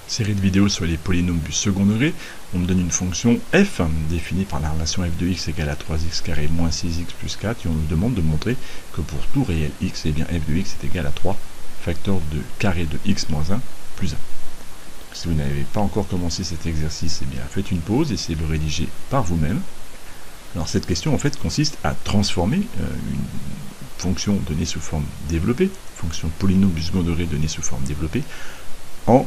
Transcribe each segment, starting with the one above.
Série de vidéos sur les polynômes du second degré. On me donne une fonction f définie par la relation f de x égale à 3x carré moins 6x plus 4 et on nous demande de montrer que pour tout réel x, eh bien f de x est égal à 3 facteur de carré de x moins 1 plus 1. Si vous n'avez pas encore commencé cet exercice, eh bien faites une pause, essayez de le rédiger par vous-même. Alors cette question en fait consiste à transformer une fonction donnée sous forme développée, fonction polynôme du second degré donnée sous forme développée, en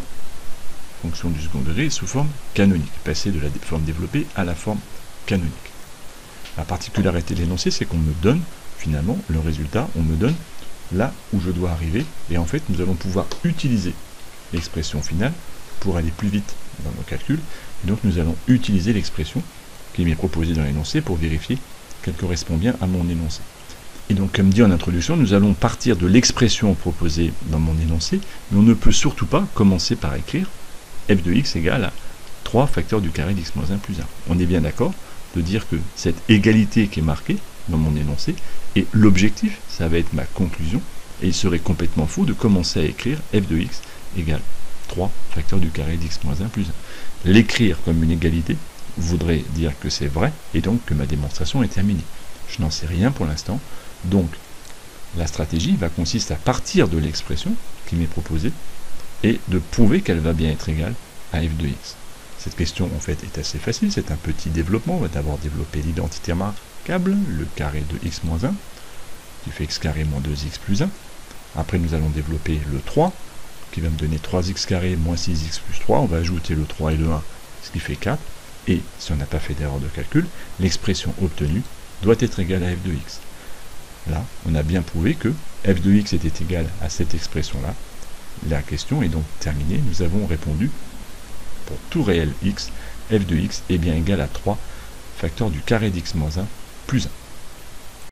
fonction du second degré sous forme canonique, passer de la forme développée à la forme canonique. La particularité de l'énoncé, c'est qu'on me donne finalement le résultat, on me donne là où je dois arriver, et en fait nous allons pouvoir utiliser l'expression finale pour aller plus vite dans nos calculs, et donc nous allons utiliser l'expression qui m'est proposée dans l'énoncé pour vérifier qu'elle correspond bien à mon énoncé. Et donc, comme dit en introduction, nous allons partir de l'expression proposée dans mon énoncé, mais on ne peut surtout pas commencer par écrire f de x égale à 3 facteurs du carré d'x moins 1 plus 1. On est bien d'accord de dire que cette égalité qui est marquée dans mon énoncé est l'objectif, ça va être ma conclusion, et il serait complètement faux de commencer à écrire f de x égale 3 facteurs du carré d'x moins 1 plus 1. L'écrire comme une égalité voudrait dire que c'est vrai, et donc que ma démonstration est terminée. Je n'en sais rien pour l'instant, donc la stratégie va consister à partir de l'expression qui m'est proposée, et de prouver qu'elle va bien être égale à f de x. Cette question en fait est assez facile, c'est un petit développement. On va d'abord développer l'identité remarquable, le carré de x moins 1, qui fait x carré moins 2x plus 1. Après nous allons développer le 3, qui va me donner 3x carré moins 6x plus 3. On va ajouter le 3 et le 1, ce qui fait 4. Et si on n'a pas fait d'erreur de calcul, l'expression obtenue doit être égale à f de x. Là, on a bien prouvé que f de x était égal à cette expression-là. La question est donc terminée. Nous avons répondu pour tout réel x, f de x est bien égal à 3 facteur du carré d'x moins 1 plus 1.